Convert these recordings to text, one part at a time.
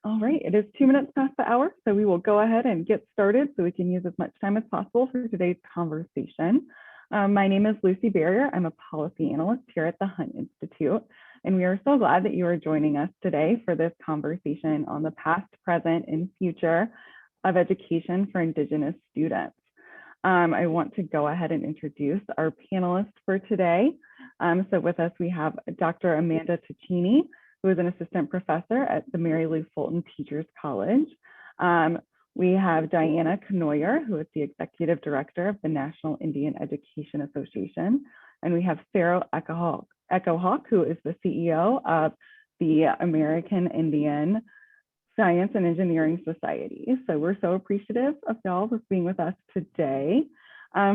All right, it is 2 minutes past the hour, so we will go ahead and get started so we can use as much time as possible for today's conversation. My name is Lucy Barrier. I'm a policy analyst here at the Hunt Institute, and we are so glad that you are joining us today for this conversation on the past, present, and future of education for Indigenous students. I want to go ahead and introduce our panelists for today. So with us, we have Dr. Amanda Ticini, who is an assistant professor at the Mary Lou Fulton Teachers College. We have Diana Knoyer, who is the executive director of the National Indian Education Association. And we have Sarah Echohawk, who is the CEO of the American Indian Science and Engineering Society. So we're so appreciative of y'all for being with us today.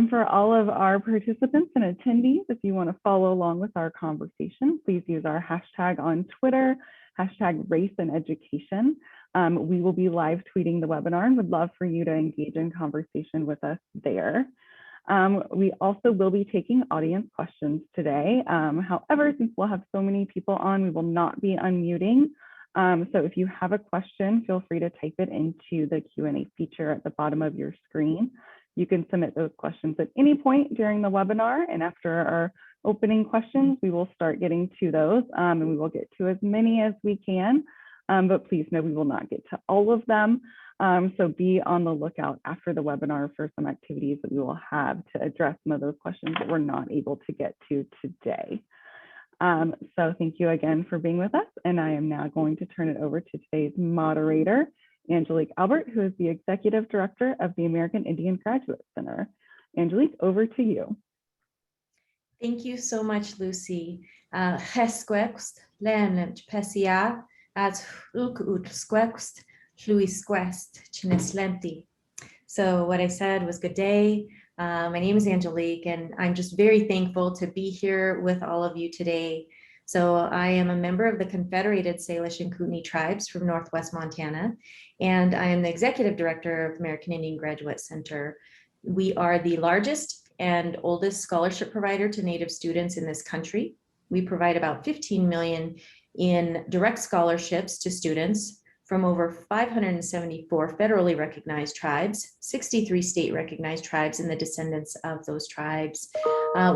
For all of our participants and attendees, if you want to follow along with our conversation, please use our hashtag on Twitter, hashtag race and education. We will be live tweeting the webinar and would love for you to engage in conversation with us there. We also will be taking audience questions today. However, since we'll have so many people on, we will not be unmuting. So if you have a question, feel free to type it into the Q&A feature at the bottom of your screen. You can submit those questions at any point during the webinar, and after our opening questions, we will start getting to those, and we will get to as many as we can, but please know we will not get to all of them. So be on the lookout after the webinar for some activities that we will have to address some of those questions that we're not able to get to today. So thank you again for being with us, and I am now going to turn it over to today's moderator, Angelique Albert, who is the Executive Director of the American Indian Graduate Center. Angelique, over to you. Thank you so much, Lucy. So what I said was good day. My name is Angelique, and I'm just very thankful to be here with all of you today. So I am a member of the Confederated Salish and Kootenai tribes from Northwest Montana, and I am the Executive Director of American Indian Graduate Center. We are the largest and oldest scholarship provider to Native students in this country. We provide about 15 million in direct scholarships to students from over 574 federally recognized tribes, 63 state recognized tribes, and the descendants of those tribes.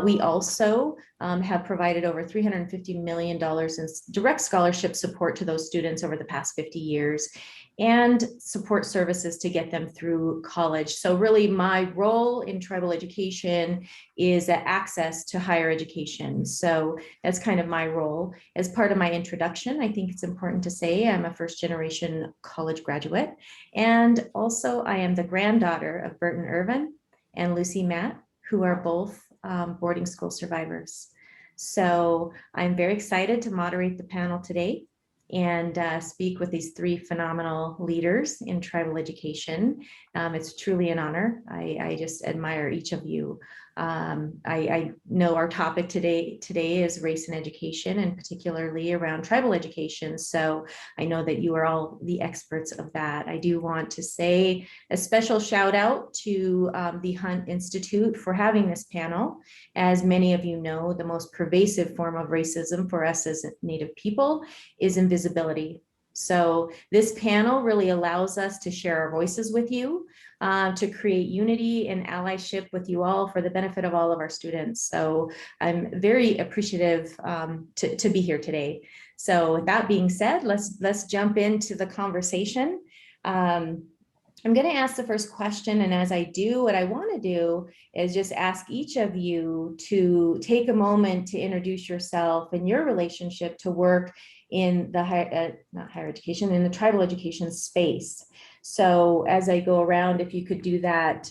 We also have provided over $350 million in direct scholarship support to those students over the past 50 years and support services to get them through college. So really my role in tribal education is access to higher education. So that's kind of my role. As part of my introduction, I think it's important to say I'm a first-generation college graduate. And also I am the granddaughter of Burton Irvin and Lucy Matt, who are both boarding school survivors. So I'm very excited to moderate the panel today and speak with these three phenomenal leaders in tribal education. It's truly an honor. I just admire each of you. I know our topic today is race and education, and particularly around tribal education. So I know that you are all the experts of that. I do want to say a special shout out to the Hunt Institute for having this panel. As many of you know, the most pervasive form of racism for us as Native people is invisibility. So this panel really allows us to share our voices with you, to create unity and allyship with you all for the benefit of all of our students. So I'm very appreciative to be here today. So with that being said, let's jump into the conversation. I'm going to ask the first question, and as I do, what I want to do is just ask each of you to take a moment to introduce yourself and your relationship to work in the in the tribal education space. So as I go around, if you could do that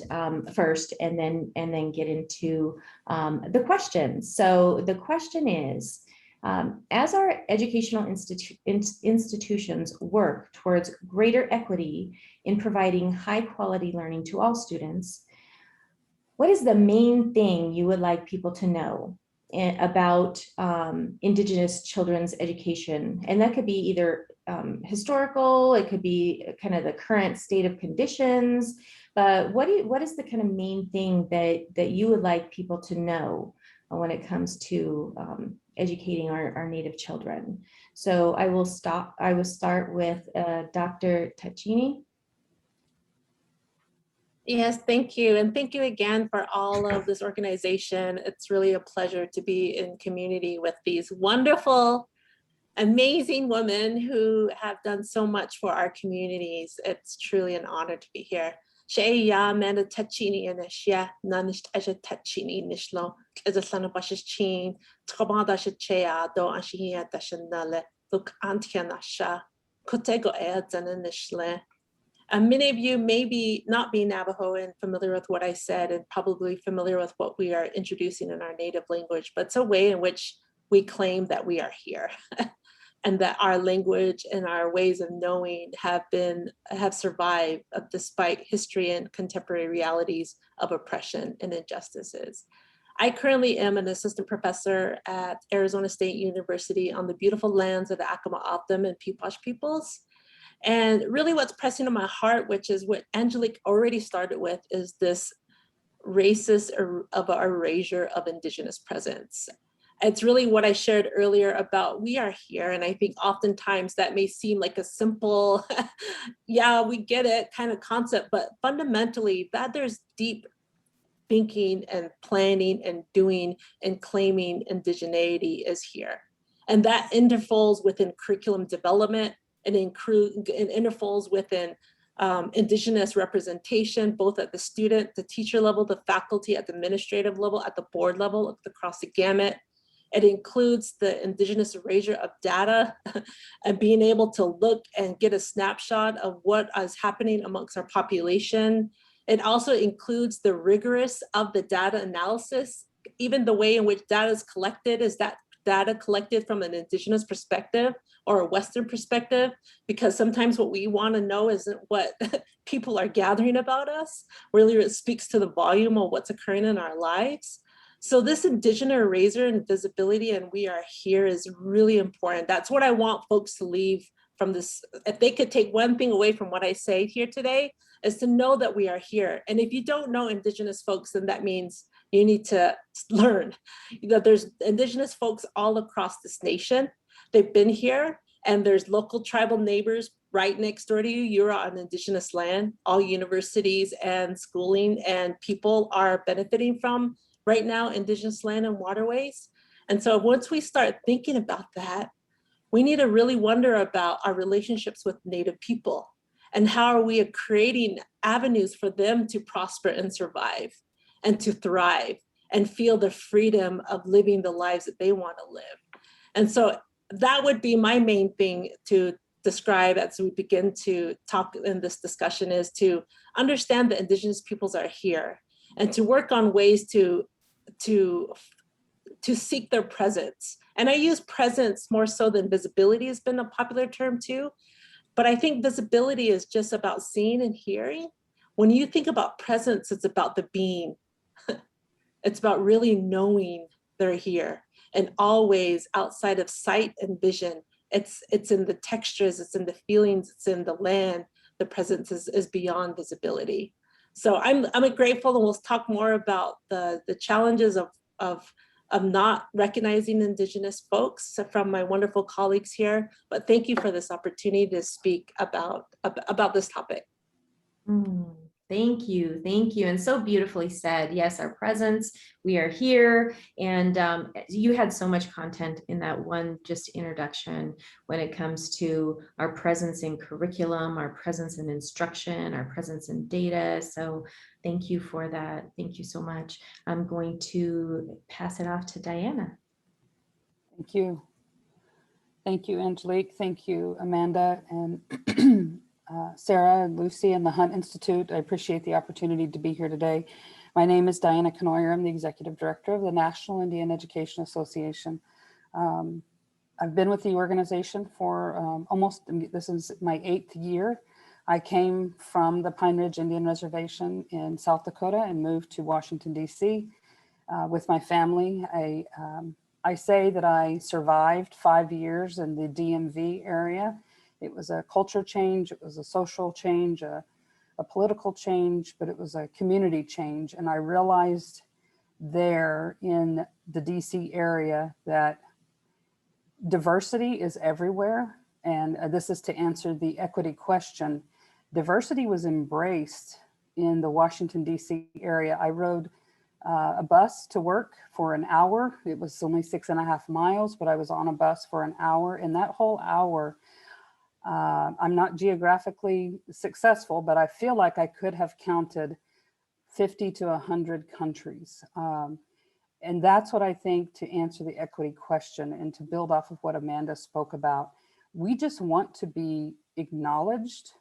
first, and then get into the questions. So the question is, as our educational institutions work towards greater equity in providing high quality learning to all students, what is the main thing you would like people to know about Indigenous children's education? And that could be either historical, it could be kind of the current state of conditions, but what is the kind of main thing that you would like people to know when it comes to educating our Native children. So I will start with Dr. Tachini. Yes, thank you. And thank you again for all of this organization. It's really a pleasure to be in community with these wonderful, amazing women who have done so much for our communities. It's truly an honor to be here. Sheya manda tachini and shia nanish aja tachini nishlo as a son of Bash's chin, Trabada shea do ashia dashanale, look antianasha, Kotego ads and nishle. Many of you may be not be Navajo and familiar with what I said and probably familiar with what we are introducing in our native language, but it's a way in which we claim that we are here and that our language and our ways of knowing have survived despite history and contemporary realities of oppression and injustices. I currently am an assistant professor at Arizona State University on the beautiful lands of the Acoma O'odham and Pewash peoples. And really what's pressing on my heart, which is what Angelique already started with, is this racist of erasure of Indigenous presence. It's really what I shared earlier about we are here. And I think oftentimes that may seem like a simple, yeah, we get it kind of concept, but fundamentally that there's deep thinking and planning and doing and claiming indigeneity is here. And that interfalls within curriculum development and interfalls within Indigenous representation, both at the student, the teacher level, the faculty, at the administrative level, at the board level, across the gamut. It includes the Indigenous erasure of data and being able to look and get a snapshot of what is happening amongst our population. It also includes the rigorous of the data analysis, even the way in which data is collected. Is that data collected from an Indigenous perspective or a Western perspective? Because sometimes what we want to know isn't what people are gathering about us. Really, it speaks to the volume of what's occurring in our lives. So this Indigenous erasure and visibility and we are here is really important. That's what I want folks to leave from this. If they could take one thing away from what I say here today, is to know that we are here. And if you don't know Indigenous folks, then that means you need to learn that there's Indigenous folks all across this nation. They've been here and there's local tribal neighbors right next door to you. You're on Indigenous land. All universities and schooling and people are benefiting from right now Indigenous land and waterways. And so once we start thinking about that, we need to really wonder about our relationships with Native people and how are we creating avenues for them to prosper and survive and to thrive and feel the freedom of living the lives that they want to live. And so that would be my main thing to describe as we begin to talk in this discussion, is to understand that Indigenous peoples are here and to work on ways to seek their presence. And I use presence more so than visibility has been a popular term too. But I think visibility is just about seeing and hearing. When you think about presence, it's about the being. It's about really knowing they're here and always outside of sight and vision. It's in the textures, it's in the feelings, it's in the land. The presence is beyond visibility. So I'm grateful, and we'll talk more about the challenges of not recognizing Indigenous folks from my wonderful colleagues here. But thank you for this opportunity to speak about this topic. Thank you. And so beautifully said. Yes, our presence, we are here. And you had so much content in that one just introduction when it comes to our presence in curriculum, our presence in instruction, our presence in data. So thank you for that. Thank you so much. I'm going to pass it off to Diana. Thank you. Thank you, Angelique. Thank you, Amanda and Sarah and Lucy and the Hunt Institute. I appreciate the opportunity to be here today. My name is Diana Knoyer. I'm the Executive Director of the National Indian Education Association. I've been with the organization for this is my 8th year. I came from the Pine Ridge Indian Reservation in South Dakota and moved to Washington, D.C. With my family. I say that I survived 5 years in the DMV area. It was a culture change, it was a social change, a political change, but it was a community change. And I realized there in the DC area that Diversity is everywhere. And this is to answer the equity question. Diversity was embraced in the Washington, D.C. area. I rode a bus to work for an hour. It was only 6.5 miles, but I was on a bus for an hour. And that whole hour, I'm not geographically successful, but I feel like I could have counted 50 to 100 countries. And that's what I think, to answer the equity question and to build off of what Amanda spoke about. We just want to be acknowledged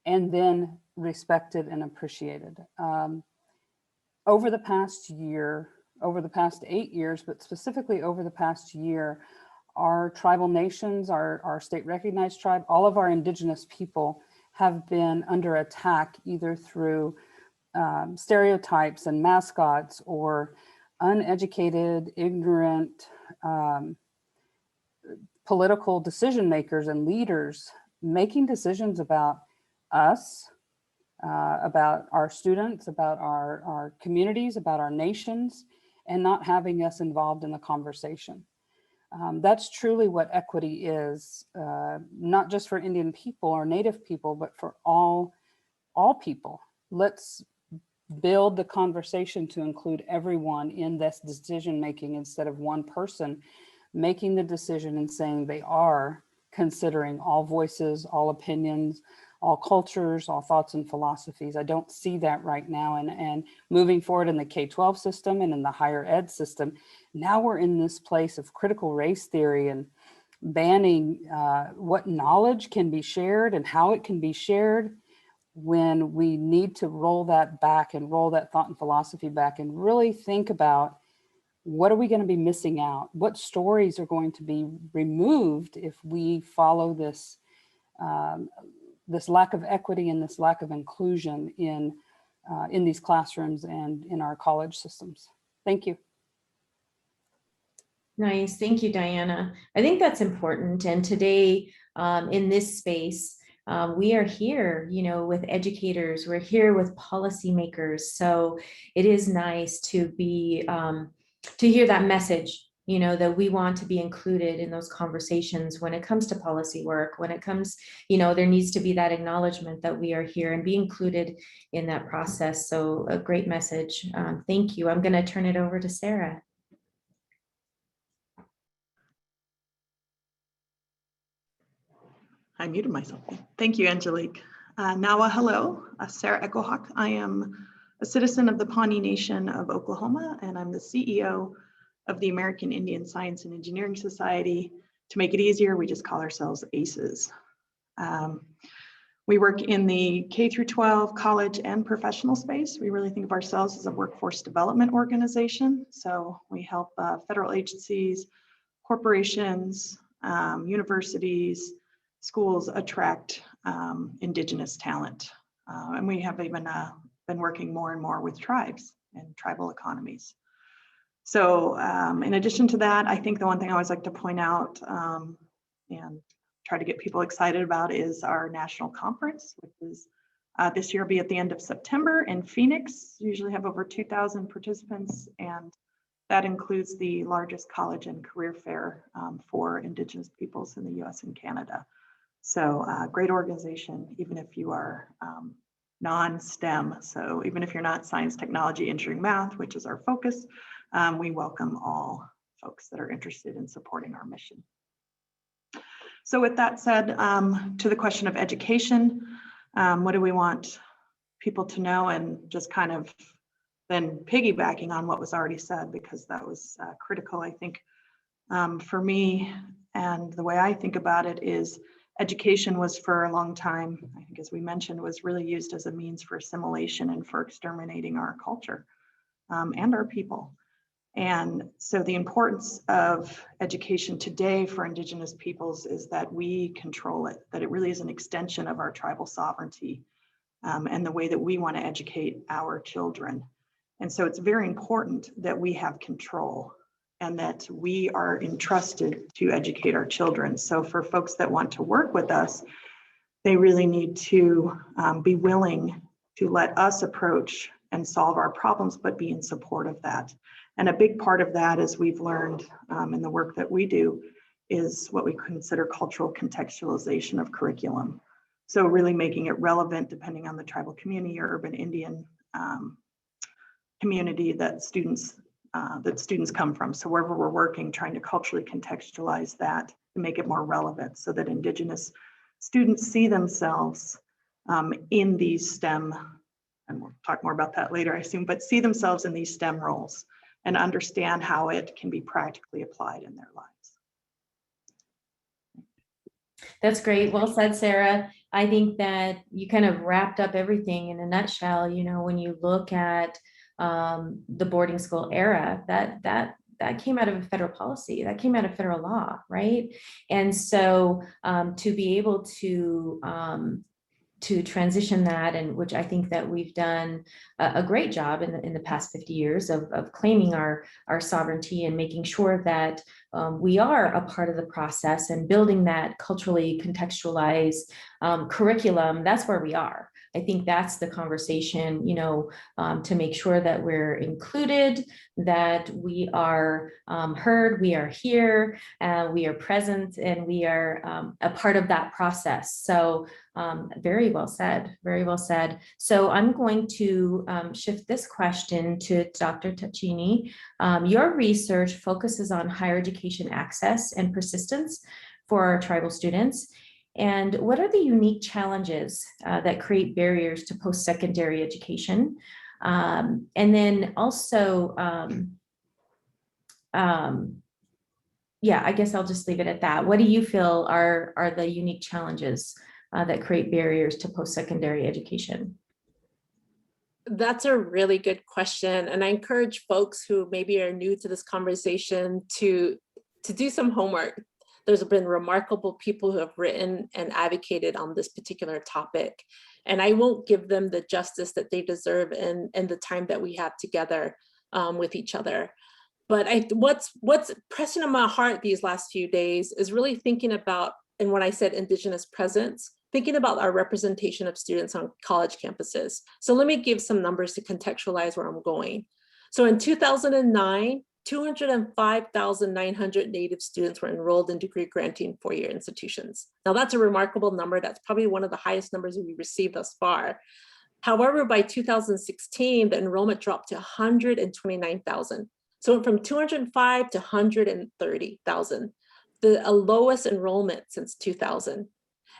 and then respected and appreciated. Over the past year, over the past 8 years, but specifically over the past year, our tribal nations, our state recognized tribe, all of our indigenous people have been under attack, either through stereotypes and mascots, or uneducated, ignorant political decision makers and leaders making decisions about us, about our students, about our communities, about our nations, and not having us involved in the conversation. That's truly what equity is, not just for Indian people or Native people, but for all people. Let's build the conversation to include everyone in this decision making, instead of one person making the decision and saying they are considering all voices, all opinions, all cultures, all thoughts and philosophies. I don't see that right now. And moving forward in the K-12 system and in the higher ed system, now we're in this place of critical race theory and banning what knowledge can be shared and how it can be shared, when we need to roll that back and roll that thought and philosophy back and really think about, what are we going to be missing out? What stories are going to be removed if we follow this, this lack of equity and this lack of inclusion in these classrooms and in our college systems? Thank you. Nice, thank you, Diana. I think that's important. And today, in this space, we are here, with educators, we're here with policymakers. So it is nice to be, to hear that message, that we want to be included in those conversations when it comes to policy work, when it comes, there needs to be that acknowledgement that we are here and be included in that process. So a great message. Thank you. I'm going to turn it over to Sarah. I muted myself. Thank you, Angelique. Nawa, hello, Sarah Echohawk. I am a citizen of the Pawnee Nation of Oklahoma, and I'm the CEO of the American Indian Science and Engineering Society. To make it easier, we just call ourselves ACES. We work in the K through 12 college and professional space. We really think of ourselves as a workforce development organization. So we help federal agencies, corporations, universities, schools attract Indigenous talent. And we have even been working more and more with tribes and tribal economies. So in addition to that, I think the one thing I always like to point out and try to get people excited about is our national conference, which is this year will be at the end of September in Phoenix. Usually have over 2,000 participants, and that includes the largest college and career fair for Indigenous peoples in the US and Canada. So great organization, even if you are non-STEM. So even if you're not science, technology, engineering, math, which is our focus, we welcome all folks that are interested in supporting our mission. So with that said, to the question of education, what do we want people to know? And just kind of then piggybacking on what was already said, because that was critical, I think, for me. And the way I think about it is, education was for a long time, I think as we mentioned, was really used as a means for assimilation and for exterminating our culture and our people. And so the importance of education today for Indigenous peoples is that we control it, that it really is an extension of our tribal sovereignty and the way that we want to educate our children. And so it's very important that we have control and that we are entrusted to educate our children. So for folks that want to work with us, they really need to be willing to let us approach and solve our problems, but be in support of that. And a big part of that, as we've learned in the work that we do, is what we consider cultural contextualization of curriculum. So really making it relevant depending on the tribal community or urban Indian community that students come from. So wherever we're working, trying to culturally contextualize that to make it more relevant so that Indigenous students see themselves in these STEM, and we'll talk more about that later, I assume, but see themselves in these STEM roles and understand how it can be practically applied in their lives. That's great. Well said, Sarah. I think that you kind of wrapped up everything in a nutshell. You know, when you look at the boarding school era, that came out of a federal policy, that came out of federal law, right? And so to be able to transition that, and which I think that we've done a great job in the past 50 years of claiming our sovereignty and making sure that we are a part of the process and building that culturally contextualized curriculum. That's where we are. I think that's the conversation, you know, to make sure that we're included, that we are heard, we are here, we are present, and we are a part of that process. So very well said, very well said. So I'm going to shift this question to Dr. Tacchini. Your research focuses on higher education access and persistence for our tribal students. And what are the unique challenges that create barriers to post-secondary education? And then also, yeah, I guess I'll just leave it at that. What do you feel are the unique challenges that create barriers to post-secondary education? That's a really good question. And I encourage folks who maybe are new to this conversation to do some homework. There's been remarkable people who have written and advocated on this particular topic. And I won't give them the justice that they deserve in the time that we have together with each other. But what's pressing on my heart these last few days is really thinking about, and when I said Indigenous presence, thinking about our representation of students on college campuses. So let me give some numbers to contextualize where I'm going. So in 2009, 205,900 Native students were enrolled in degree granting four-year institutions. Now that's a remarkable number. That's probably one of the highest numbers we've received thus far. However, by 2016, the enrollment dropped to 129,000. So it went from 205 to 130,000, the lowest enrollment since 2000.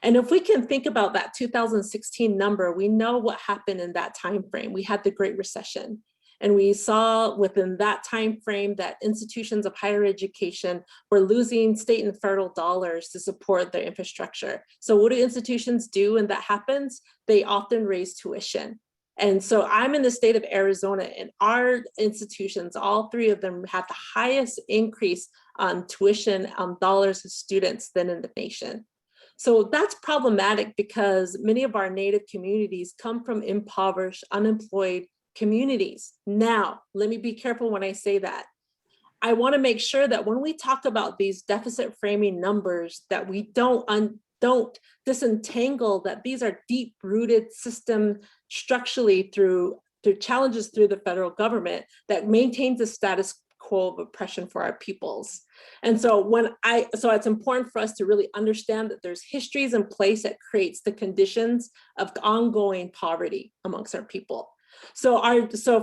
And if we can think about that 2016 number, we know what happened in that time frame. We had the Great Recession. And we saw within that time frame that institutions of higher education were losing state and federal dollars to support their infrastructure. So what do institutions do when that happens? They often raise tuition. And so I'm in the state of Arizona, and our institutions, all three of them, have the highest increase on tuition dollars of students than in the nation. So that's problematic because many of our Native communities come from impoverished, unemployed communities. Now, let me be careful when I say that. I want to make sure that when we talk about these deficit framing numbers, that we don't disentangle that these are deep-rooted system structurally through challenges through the federal government that maintains the status quo of oppression for our peoples. And so so it's important for us to really understand that there's histories in place that creates the conditions of ongoing poverty amongst our people. So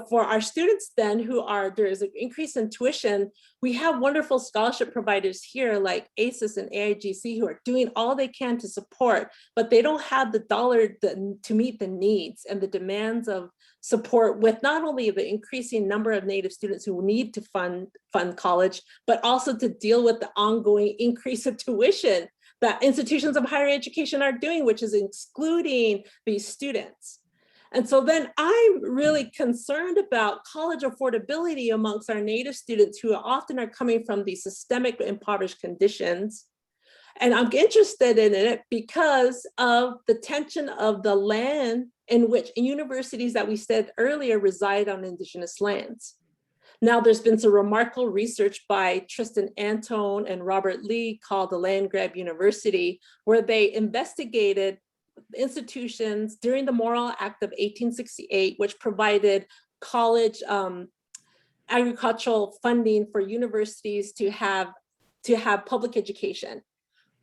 for our students then there is an increase in tuition, we have wonderful scholarship providers here like ACES and AIGC who are doing all they can to support, but they don't have the dollar to meet the needs and the demands of support with not only the increasing number of Native students who need to fund college, but also to deal with the ongoing increase of tuition that institutions of higher education are doing, which is excluding these students. And so then I'm really concerned about college affordability amongst our Native students who often are coming from these systemic impoverished conditions. And I'm interested in it because of the tension of the land in which universities that we said earlier reside on Indigenous lands. Now, there's been some remarkable research by Tristan Antone and Robert Lee called the Land Grab University, where they investigated institutions during the Morrill Act of 1868, which provided college agricultural funding for universities to have public education.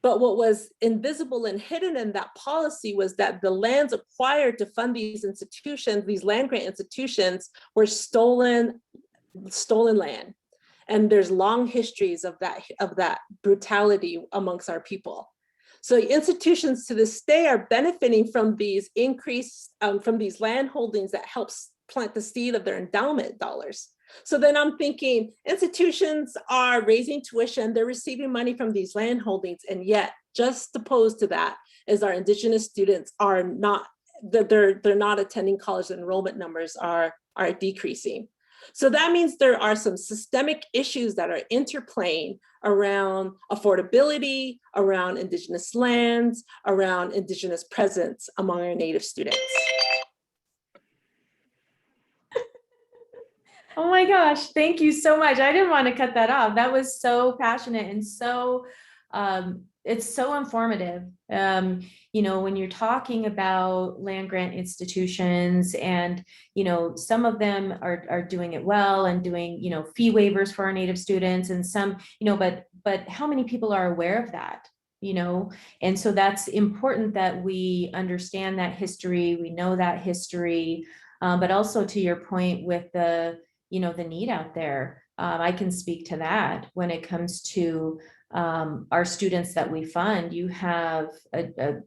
But what was invisible and hidden in that policy was that the lands acquired to fund these institutions, these land grant institutions, were stolen land. And there's long histories of that brutality amongst our people. So institutions to this day are benefiting from these from these land holdings that helps plant the seed of their endowment dollars. So then I'm thinking institutions are raising tuition, they're receiving money from these land holdings, and yet just opposed to that is our Indigenous students are not, they're not attending college, enrollment numbers are decreasing. So that means there are some systemic issues that are interplaying around affordability, around Indigenous lands, around Indigenous presence among our Native students. Oh my gosh, thank you so much. I didn't want to cut that off. That was so passionate and so, it's so informative. You know, when you're talking about land grant institutions and, you know, some of them are doing it well and doing, you know, fee waivers for our Native students and some, you know, but how many people are aware of that? You know, and so that's important that we understand that history, we know that history, but also to your point with the, you know, the need out there. I can speak to that when it comes to our students that we fund. You have a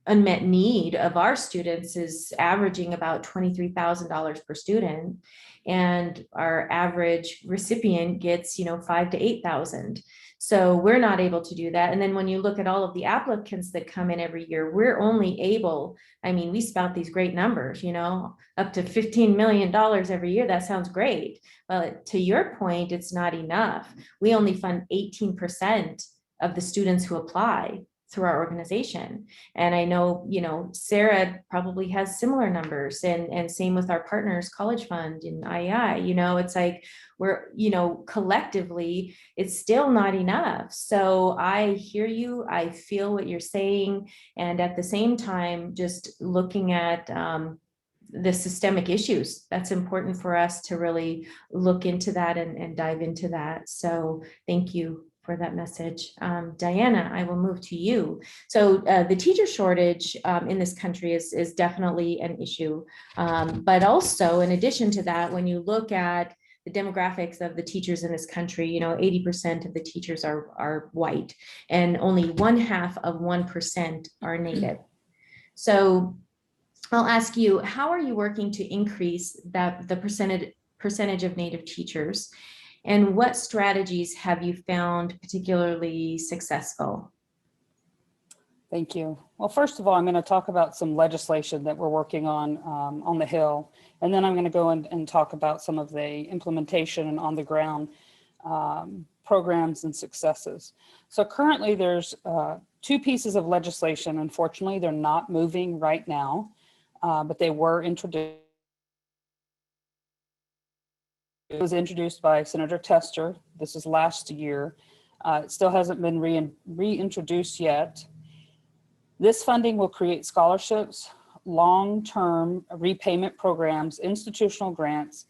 unmet need of our students is averaging about $23,000 per student, and our average recipient gets, you know, 5,000 to 8,000. So we're not able to do that. And then when you look at all of the applicants that come in every year, we're only able, I mean, we spout these great numbers, you know, up to $15 million every year. That sounds great. But to your point, it's not enough. We only fund 18% of the students who apply through our organization. And I know, you know, Sarah probably has similar numbers, and same with our partners, College Fund and IEI, you know, it's like we're, you know, collectively, it's still not enough. So I hear you, I feel what you're saying. And at the same time, just looking at the systemic issues, that's important for us to really look into that and dive into that. So thank you for that message. Diana, I will move to you. So the teacher shortage in this country is definitely an issue. But also, in addition to that, when you look at the demographics of the teachers in this country, you know, 80% of the teachers are white, and only 0.5% are Native. So I'll ask you, how are you working to increase the percentage of Native teachers? And what strategies have you found particularly successful? Thank you. Well, first of all, I'm going to talk about some legislation that we're working on the Hill. And then I'm going to go and talk about some of the implementation and on the ground programs and successes. So currently there's 2 pieces of legislation. Unfortunately, they're not moving right now, but they were introduced. It was introduced by Senator Tester. This is last year. It still hasn't been reintroduced yet. This funding will create scholarships, long-term repayment programs, institutional grants,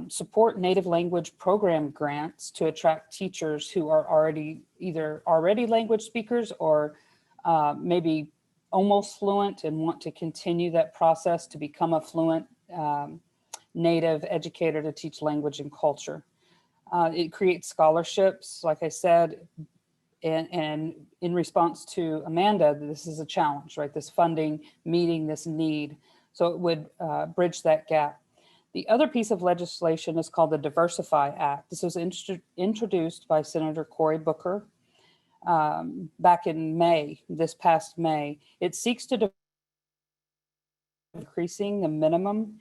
support native language program grants to attract teachers who are either already language speakers or maybe almost fluent and want to continue that process to become a fluent Native educator to teach language and culture. It creates scholarships, like I said, and in response to Amanda, this is a challenge, right? This funding meeting this need. So it would bridge that gap. The other piece of legislation is called the Diversify Act. This was introduced by Senator Cory Booker back in May, this past May. It seeks to increasing the minimum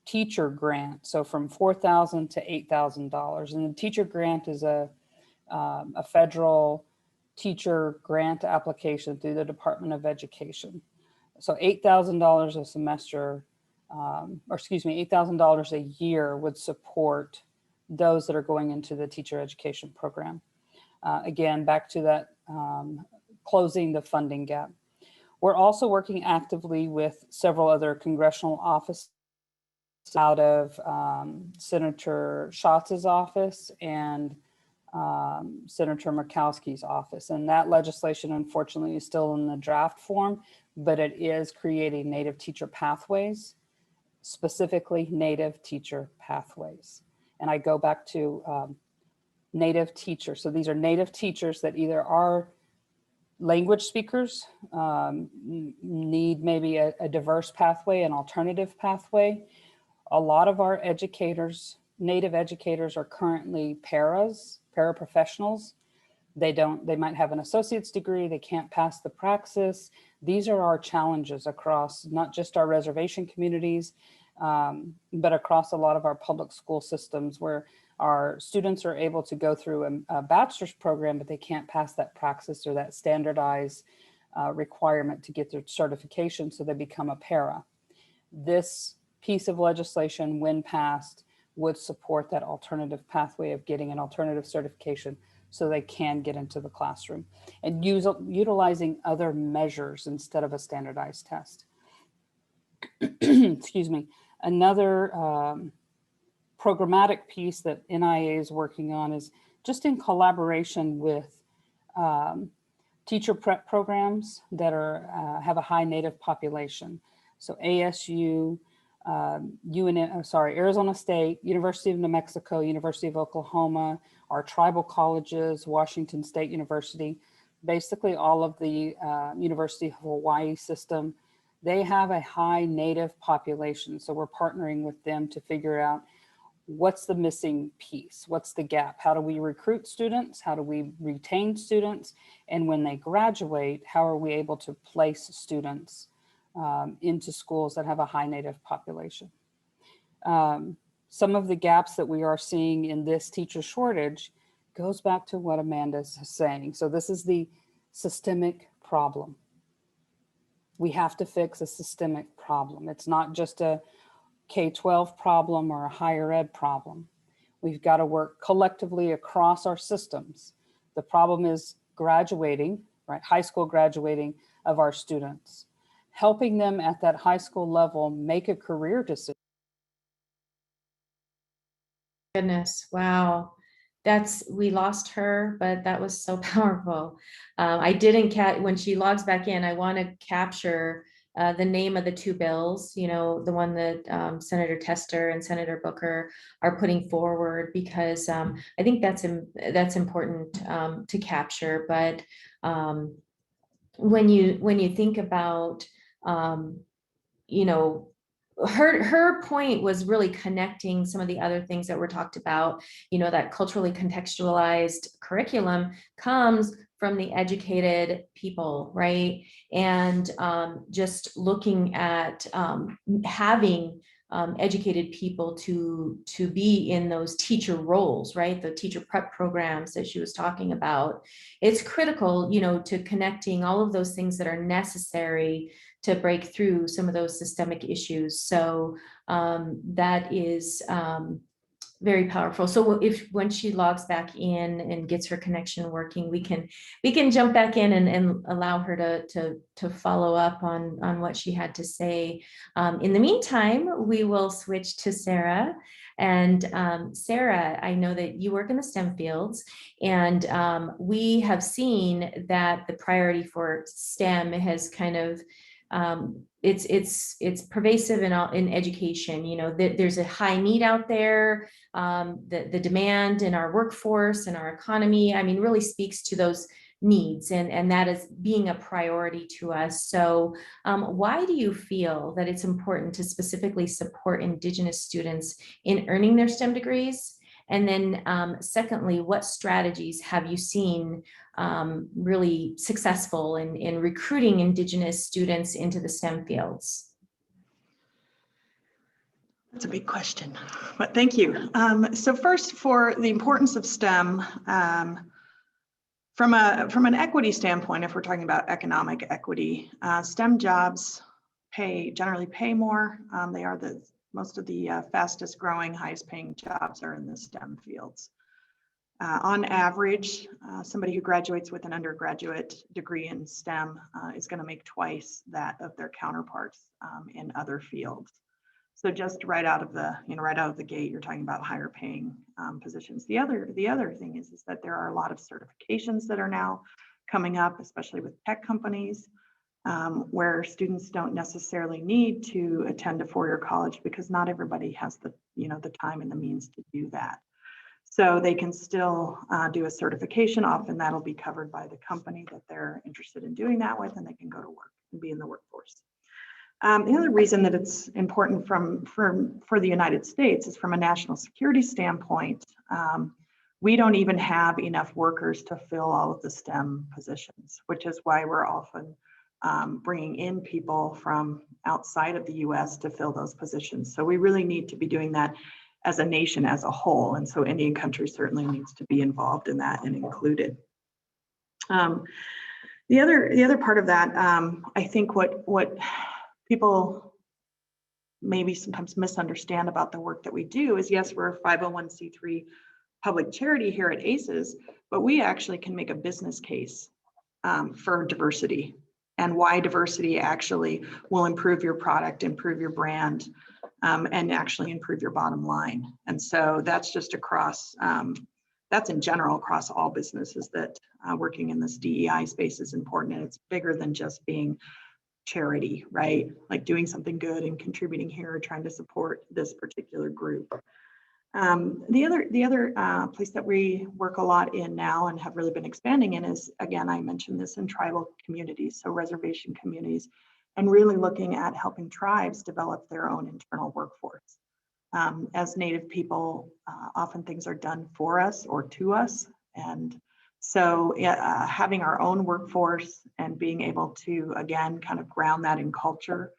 teacher grant, so from $4,000 to $8,000. And the teacher grant is a federal teacher grant application through the Department of Education. So $8,000 a semester, $8,000 a year would support those that are going into the teacher education program. Again, back to that closing the funding gap. We're also working actively with several other congressional offices out of Senator Schatz's office and Senator Murkowski's office. And that legislation, unfortunately, is still in the draft form, but it is creating Native teacher pathways, specifically Native teacher pathways. And I go back to Native teachers. So these are Native teachers that either are language speakers, need maybe a diverse pathway, an alternative pathway. A lot of our educators, Native educators, are currently paraprofessionals. They might have an associate's degree, they can't pass the praxis. These are our challenges across not just our reservation communities, but across a lot of our public school systems, where our students are able to go through a bachelor's program, but they can't pass that praxis or that standardized requirement to get their certification, so they become a para. This piece of legislation, when passed, would support that alternative pathway of getting an alternative certification so they can get into the classroom, and utilizing other measures instead of a standardized test. Excuse me. Another programmatic piece that NIA is working on is just in collaboration with teacher prep programs that are have a high Native population. So ASU, Arizona State, University of New Mexico, University of Oklahoma, our tribal colleges, Washington State University, basically all of the University of Hawaii system, they have a high Native population. So we're partnering with them to figure out what's the missing piece, what's the gap, how do we recruit students, how do we retain students, and when they graduate, how are we able to place students into schools that have a high Native population. Some of the gaps that we are seeing in this teacher shortage goes back to what Amanda's saying. So this is the systemic problem. We have to fix a systemic problem. It's not just a K-12 problem or a higher ed problem. We've got to work collectively across our systems. The problem is graduating, right? High school graduating of our students, helping them at that high school level make a career decision. Goodness, wow. We lost her, but that was so powerful. I didn't when she logs back in, I want to capture the name of the two bills, you know, the one that Senator Tester and Senator Booker are putting forward, because I think that's important to capture. But when you think about, you know, her point was really connecting some of the other things that were talked about, you know, that culturally contextualized curriculum comes from the educated people, right? And just looking at having educated people to be in those teacher roles, right? The teacher prep programs that she was talking about. It's critical, you know, to connecting all of those things that are necessary to break through some of those systemic issues. So that is very powerful. So when she logs back in and gets her connection working, we can jump back in and allow her to follow up on what she had to say. In the meantime, we will switch to Sarah. And Sarah, I know that you work in the STEM fields, and we have seen that the priority for STEM has kind of it's pervasive in education. You know, there's a high need out there. The demand in our workforce and our economy, I mean, really speaks to those needs, and that is being a priority to us. So why do you feel that it's important to specifically support Indigenous students in earning their STEM degrees? And then secondly, what strategies have you seen really successful in recruiting Indigenous students into the STEM fields? That's a big question, but thank you. So first, for the importance of STEM, from an equity standpoint, if we're talking about economic equity, STEM jobs generally pay more. They are most of the fastest growing, highest paying jobs are in the STEM fields. On average, somebody who graduates with an undergraduate degree in STEM is going to make twice that of their counterparts in other fields. So just right out of the gate, you're talking about higher paying positions. The other thing is that there are a lot of certifications that are now coming up, especially with tech companies, where students don't necessarily need to attend a four-year college because not everybody has the time and the means to do that. So they can still do a certification. Often that'll be covered by the company that they're interested in doing that with, and they can go to work and be in the workforce. The other reason that it's important for the United States is from a national security standpoint. We don't even have enough workers to fill all of the STEM positions, which is why we're often bringing in people from outside of the US to fill those positions. So we really need to be doing that as a nation as a whole. And so Indian country certainly needs to be involved in that and included. The other part of that, I think what people maybe sometimes misunderstand about the work that we do is, yes, we're a 501c3 public charity here at ACES, but we actually can make a business case for diversity and why diversity actually will improve your product, improve your brand, and actually improve your bottom line. And so that's just across, that's in general across all businesses that working in this DEI space is important. And it's bigger than just being charity, right? Like doing something good and contributing here, trying to support this particular group. The other place that we work a lot in now and have really been expanding in is, again, I mentioned this, in tribal communities, so reservation communities, and really looking at helping tribes develop their own internal workforce. As Native people, often things are done for us or to us. And so having our own workforce and being able to, again, kind of ground that in culture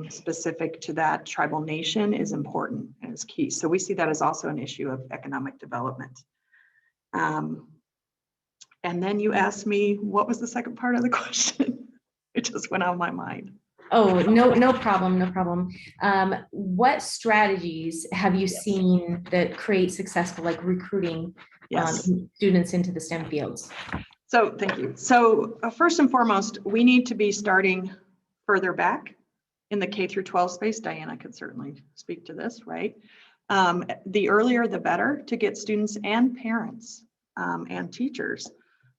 specific to that tribal nation is important and is key. So we see that as also an issue of economic development. And then you asked me, what was the second part of the question? It just went out of my mind. Oh, no problem, no problem. What strategies have you seen that create successful, like recruiting students into the STEM fields? So thank you. So first and foremost, we need to be starting further back in the K through 12 space. Diana could certainly speak to this, right? The earlier, the better, to get students and parents and teachers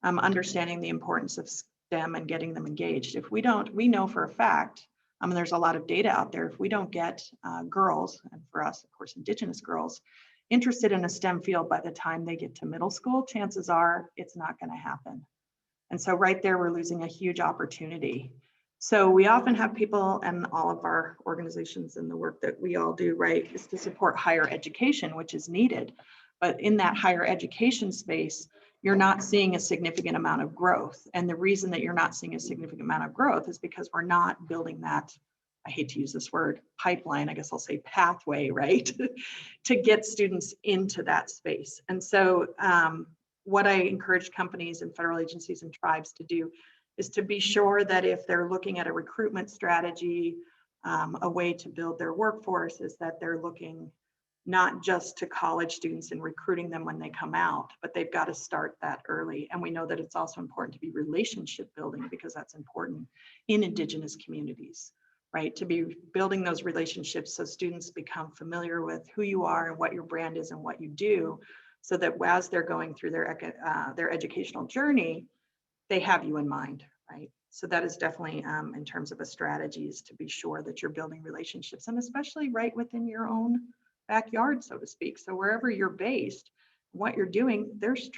understanding the importance of STEM and getting them engaged. If we don't, we know for a fact, there's a lot of data out there, if we don't get girls, and for us, of course, Indigenous girls, interested in a STEM field by the time they get to middle school, chances are it's not going to happen. And so right there, we're losing a huge opportunity. So we often have people, and all of our organizations and the work that we all do, right, is to support higher education, which is needed. But in that higher education space, you're not seeing a significant amount of growth. And the reason that you're not seeing a significant amount of growth is because we're not building that, I hate to use this word, pipeline, I guess I'll say pathway, right, to get students into that space. And so what I encourage companies and federal agencies and tribes to do is to be sure that if they're looking at a recruitment strategy, a way to build their workforce, is that they're looking not just to college students and recruiting them when they come out, but they've got to start that early. And we know that it's also important to be relationship building, because that's important in Indigenous communities, right? To be building those relationships so students become familiar with who you are and what your brand is and what you do, so that as they're going through their educational journey, they have you in mind, right? So that is definitely in terms of a strategy, is to be sure that you're building relationships, and especially right within your own backyard, so to speak. So wherever you're based, what you're doing, there's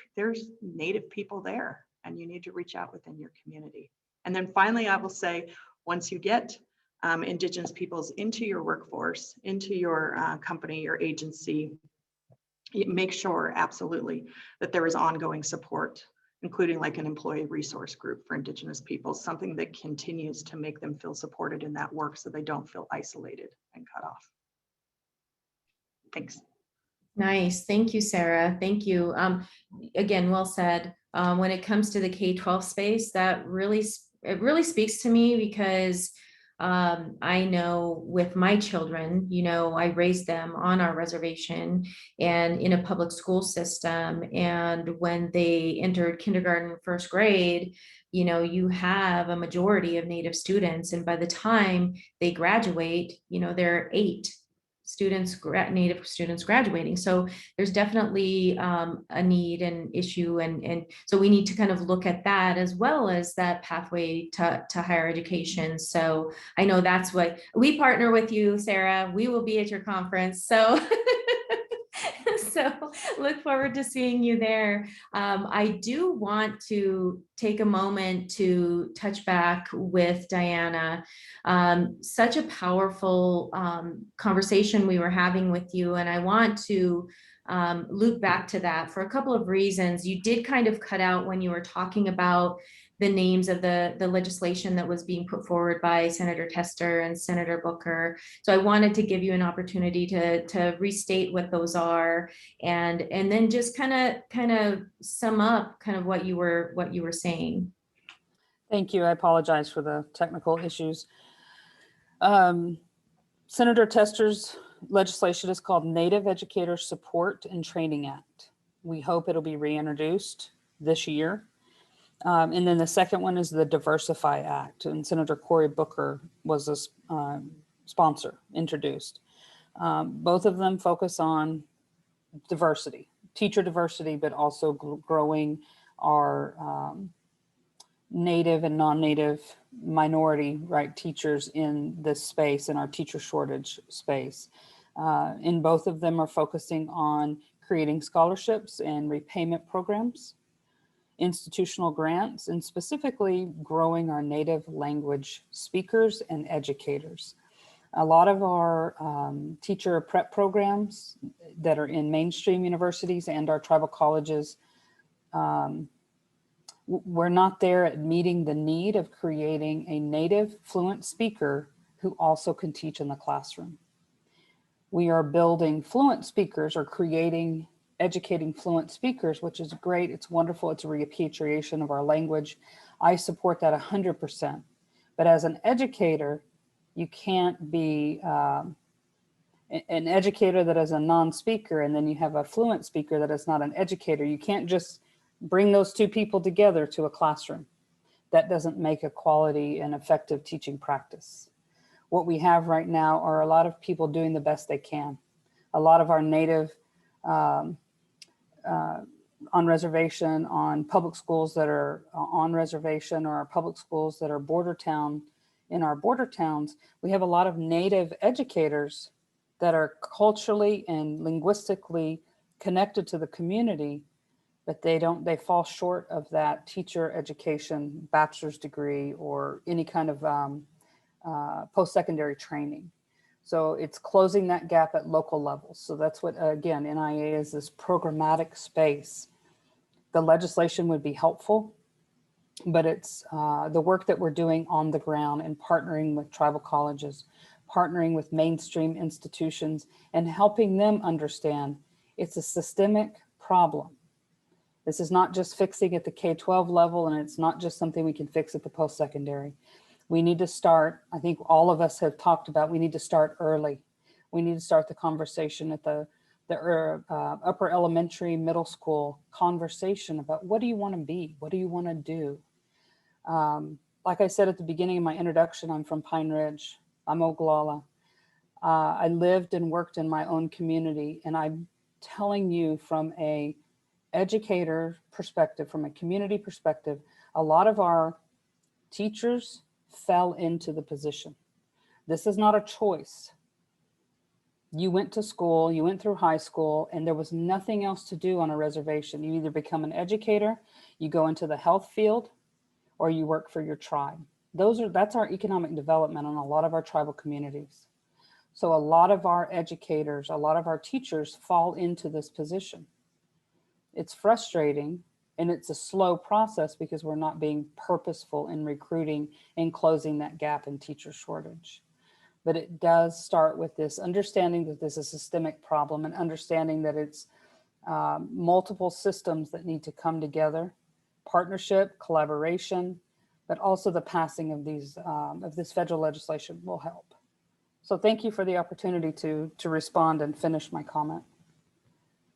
Native people there, and you need to reach out within your community. And then finally, I will say, once you get Indigenous peoples into your workforce, into your company, your agency, make sure absolutely that there is ongoing support, including like an employee resource group for Indigenous people, something that continues to make them feel supported in that work so they don't feel isolated and cut off. Thanks. Nice. Thank you, Sarah. Thank you. Again, well said. When it comes to the K-12 space, that really speaks to me, because I know with my children, I raised them on our reservation and in a public school system. And when they entered kindergarten, first grade, you have a majority of Native students. And by the time they graduate, there are 8 Native students graduating. So there's definitely a need and issue. And so we need to kind of look at that as well as that pathway to higher education. So I know that's what we partner with you, Sarah. We will be at your conference. So so look forward to seeing you there. I do want to take a moment to touch back with Diana. Such a powerful conversation we were having with you, and I want to loop back to that for a couple of reasons. You did kind of cut out when you were talking about the names of the legislation that was being put forward by Senator Tester and Senator Booker. So I wanted to give you an opportunity to restate what those are, and then just kind of sum up kind of what you were saying. Thank you. I apologize for the technical issues. Senator Tester's legislation is called Native Educator Support and Training Act. We hope it'll be reintroduced this year. And then the second one is the Diversify Act, and Senator Cory Booker was a sponsor, introduced. Both of them focus on diversity, teacher diversity, but also growing our Native and non-Native minority teachers in this space, in our teacher shortage space. And both of them are focusing on creating scholarships and repayment programs, institutional grants, and specifically growing our native language speakers and educators. A lot of our teacher prep programs that are in mainstream universities and our tribal colleges, we're not there at meeting the need of creating a native fluent speaker who also can teach in the classroom. We are building fluent speakers or educating fluent speakers, which is great. It's wonderful. It's a repatriation of our language. I support that 100%. But as an educator, you can't be an educator that is a non-speaker and then you have a fluent speaker that is not an educator. You can't just bring those two people together to a classroom. That doesn't make a quality and effective teaching practice. What we have right now are a lot of people doing the best they can. A lot of our native on reservation, on public schools that are on reservation, or our public schools that are border town, in our border towns, we have a lot of native educators that are culturally and linguistically connected to the community, but they fall short of that teacher education, bachelor's degree, or any kind of post-secondary training. So it's closing that gap at local levels. So that's what, again, NIA is, this programmatic space. The legislation would be helpful, but it's the work that we're doing on the ground and partnering with tribal colleges, partnering with mainstream institutions, and helping them understand it's a systemic problem. This is not just fixing at the K-12 level, and it's not just something we can fix at the post-secondary. We need to start, I think all of us have talked about, we need to start early. We need to start the conversation at the upper elementary, middle school conversation about what do you want to be? What do you want to do? Like I said at the beginning of my introduction, I'm from Pine Ridge. I'm Oglala. I lived and worked in my own community, and I'm telling you from a educator perspective, from a community perspective, a lot of our teachers fell into the position. This is not a choice. You went to school, you went through high school, and there was nothing else to do on a reservation. You either become an educator, you go into the health field, or you work for your tribe. That's our economic development in a lot of our tribal communities. So a lot of our educators, a lot of our teachers fall into this position. It's frustrating, and it's a slow process because we're not being purposeful in recruiting and closing that gap in teacher shortage. But it does start with this understanding that this is a systemic problem, and understanding that it's multiple systems that need to come together, partnership, collaboration, but also the passing of this federal legislation will help. So thank you for the opportunity to respond and finish my comment.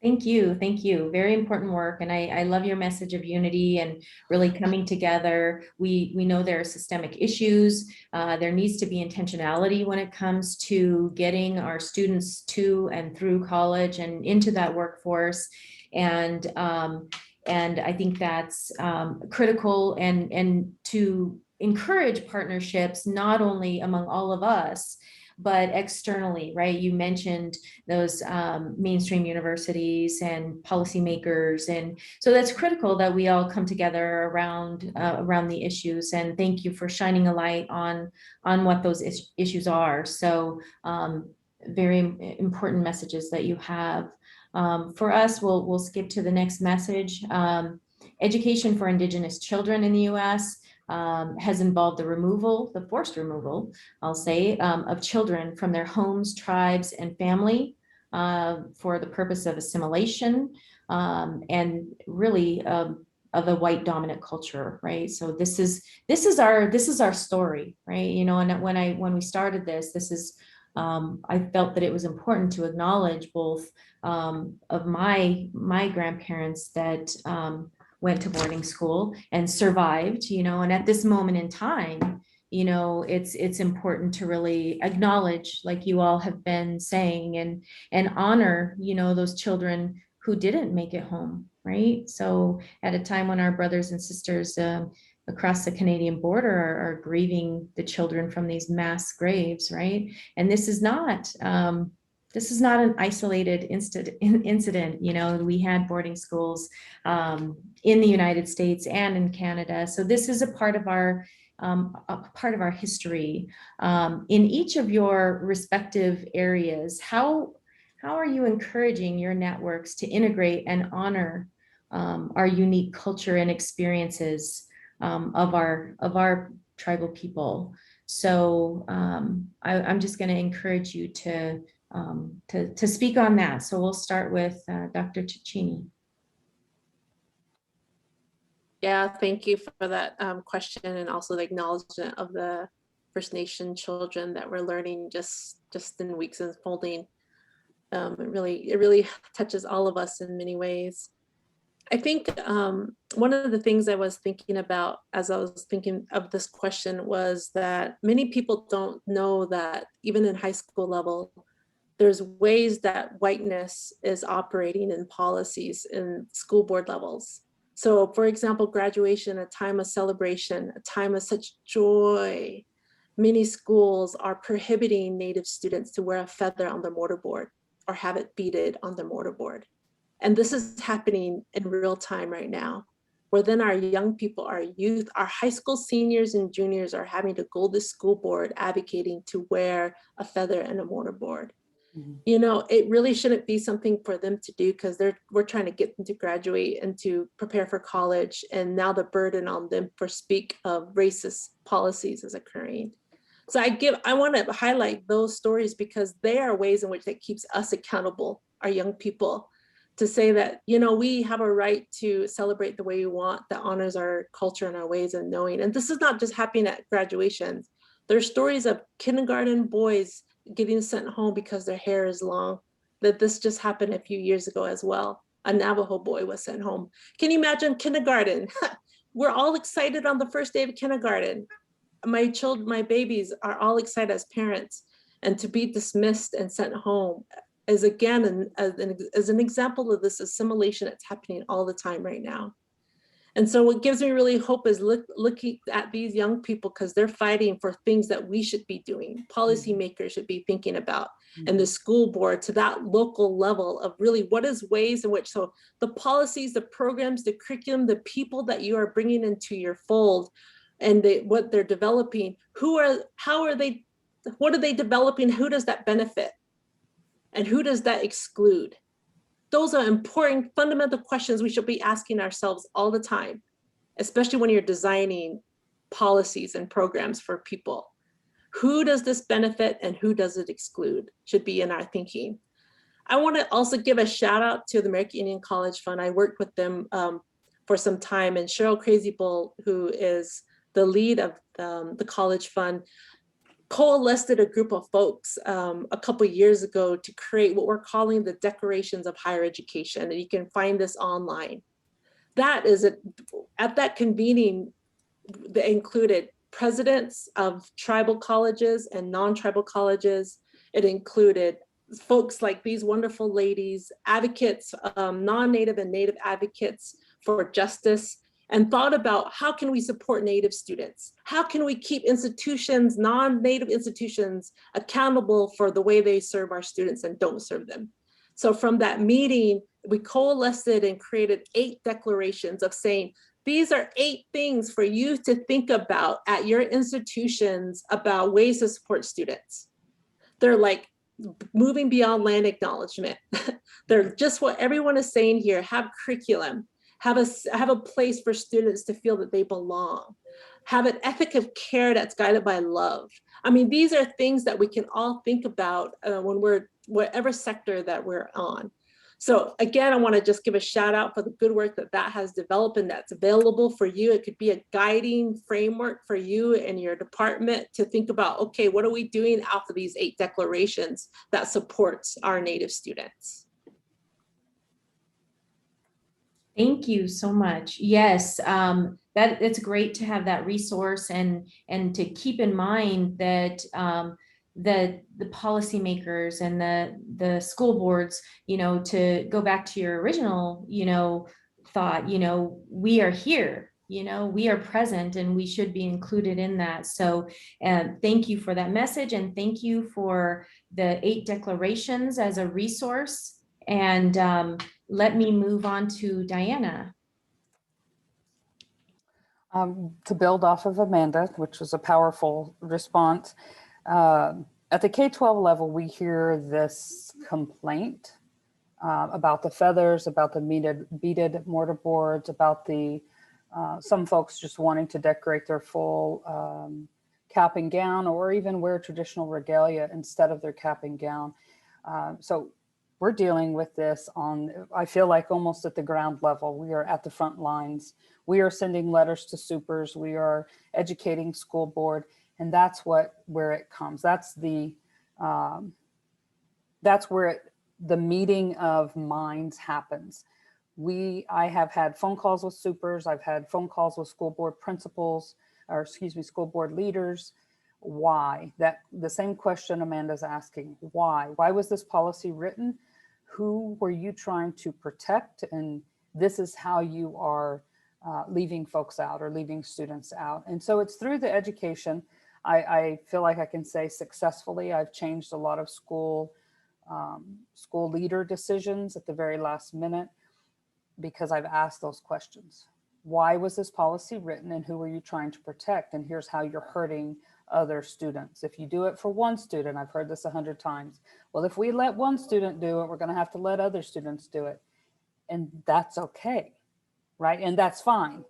Thank you. Thank you. Very important work. And I love your message of unity and really coming together. We know there are systemic issues. There needs to be intentionality when it comes to getting our students to and through college and into that workforce. And I think that's critical, and to encourage partnerships, not only among all of us, but externally, right? You mentioned those mainstream universities and policymakers. And so that's critical that we all come together around the issues. And thank you for shining a light on what those issues are. So very important messages that you have. For us, we'll skip to the next message. Education for Indigenous children in the US has involved the forced removal, I'll say, of children from their homes, tribes, and family for the purpose of assimilation and really of a white dominant culture, right? So this is our story, right? You know, and when we started this is I felt that it was important to acknowledge both of my grandparents that went to boarding school and survived, you know, and at this moment in time, you know, it's important to really acknowledge, like you all have been saying, and honor, you know, those children who didn't make it home, right? So at a time when our brothers and sisters across the Canadian border are grieving the children from these mass graves, right? And this is not an isolated incident. You know, we had boarding schools in the United States and in Canada. So this is a part of our history. In each of your respective areas, how are you encouraging your networks to integrate and honor our unique culture and experiences of our tribal people? So I'm just going to encourage you to speak on that. So we'll start with Dr. Cicchini. Yeah, thank you for that question, and also the acknowledgement of the First Nation children that we're learning just in weeks unfolding. It really touches all of us in many ways. I think one of the things I was thinking about as I was thinking of this question was that many people don't know that even in high school level, there's ways that whiteness is operating in policies in school board levels. So for example, graduation, a time of celebration, a time of such joy. Many schools are prohibiting Native students to wear a feather on their mortarboard or have it beaded on their mortarboard. And this is happening in real time right now, where then our young people, our youth, our high school seniors and juniors are having to go to the school board advocating to wear a feather and a mortarboard. Mm-hmm. You know, it really shouldn't be something for them to do because we're trying to get them to graduate and to prepare for college. And now the burden on them for speak of racist policies is occurring. So I want to highlight those stories because they are ways in which that keeps us accountable, our young people, to say that, you know, we have a right to celebrate the way we want, that honors our culture and our ways of knowing. And this is not just happening at graduations. There's stories of kindergarten boys getting sent home because their hair is long, that this just happened a few years ago as well. A Navajo boy was sent home. Can you imagine kindergarten? We're all excited on the first day of kindergarten. My babies are all excited as parents, and to be dismissed and sent home is again as an example of this assimilation that's happening all the time right now. And so what gives me really hope is looking at these young people, because they're fighting for things that we should be doing, policymakers should be thinking about, and the school board to that local level of really what is ways in which, so the policies, the programs, the curriculum, the people that you are bringing into your fold, and what they're developing, what are they developing, who does that benefit? And who does that exclude? Those are important, fundamental questions we should be asking ourselves all the time, especially when you're designing policies and programs for people. Who does this benefit and who does it exclude should be in our thinking. I want to also give a shout out to the American Indian College Fund. I worked with them for some time, and Cheryl Crazy Bull, who is the lead of the College Fund, coalesced a group of folks a couple years ago to create what we're calling the Declarations of Higher Education. And you can find this online. That is at that convening, they included presidents of tribal colleges and non-tribal colleges. It included folks like these wonderful ladies, advocates, non-Native and Native advocates for justice, and thought about how can we support Native students? How can we keep institutions, non-Native institutions, accountable for the way they serve our students and don't serve them? So from that meeting, we coalesced and created 8 declarations of saying, these are 8 things for you to think about at your institutions about ways to support students. They're like moving beyond land acknowledgement. They're just what everyone is saying here: have curriculum, have a place for students to feel that they belong, have an ethic of care that's guided by love. I mean, these are things that we can all think about when we're whatever sector that we're on. So again, I want to just give a shout out for the good work that has developed and that's available for you. It could be a guiding framework for you and your department to think about, okay, what are we doing out of these 8 declarations that supports our Native students? Thank you so much. Yes, that it's great to have that resource and to keep in mind that the policymakers and the school boards, you know, to go back to your original, you know, thought, you know, we are here, you know, we are present and we should be included in that. So thank you for that message, and thank you for the 8 declarations as a resource. And let me move on to Diana. To build off of Amanda, which was a powerful response, at the K-12 level, we hear this complaint about the feathers, about the beaded mortarboards, about the some folks just wanting to decorate their full cap and gown, or even wear traditional regalia instead of their cap and gown. So we're dealing with this on, I feel like, almost at the ground level. We are at the front lines. We are sending letters to supers. We are educating school board, and that's where it comes. That's the where the meeting of minds happens. I have had phone calls with supers. I've had phone calls with school board principals, or excuse me, school board leaders. Why? The same question Amanda's asking. Why? Why was this policy written? Who were you trying to protect? And this is how you are leaving folks out or leaving students out. And so it's through the education. I feel like I can say successfully, I've changed a lot of school leader decisions at the very last minute because I've asked those questions. Why was this policy written, and who are you trying to protect? And here's how you're hurting other students. If you do it for one student, I've heard this 100 times. Well, if we let one student do it, we're going to have to let other students do it. And that's okay, right? And that's fine.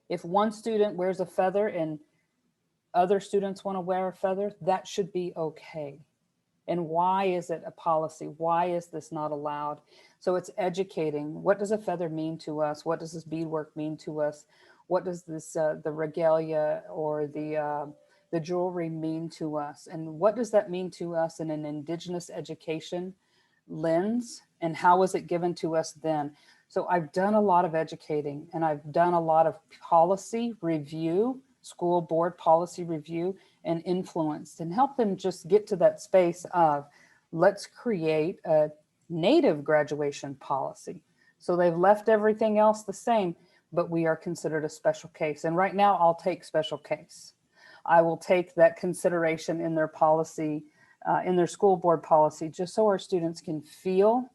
If one student wears a feather and other students want to wear a feather, that should be okay. And why is it a policy? Why is this not allowed? So it's educating. What does a feather mean to us? What does this beadwork mean to us? What does this the regalia or the jewelry mean to us? And what does that mean to us in an Indigenous education lens? And how was it given to us then? So I've done a lot of educating, and I've done a lot of policy review, school board policy review, and influenced, and help them just get to that space of, let's create a Native graduation policy. So they've left everything else the same, but we are considered a special case. And right now I'll take special case. I will take that consideration in their policy, in their school board policy, just so our students can feel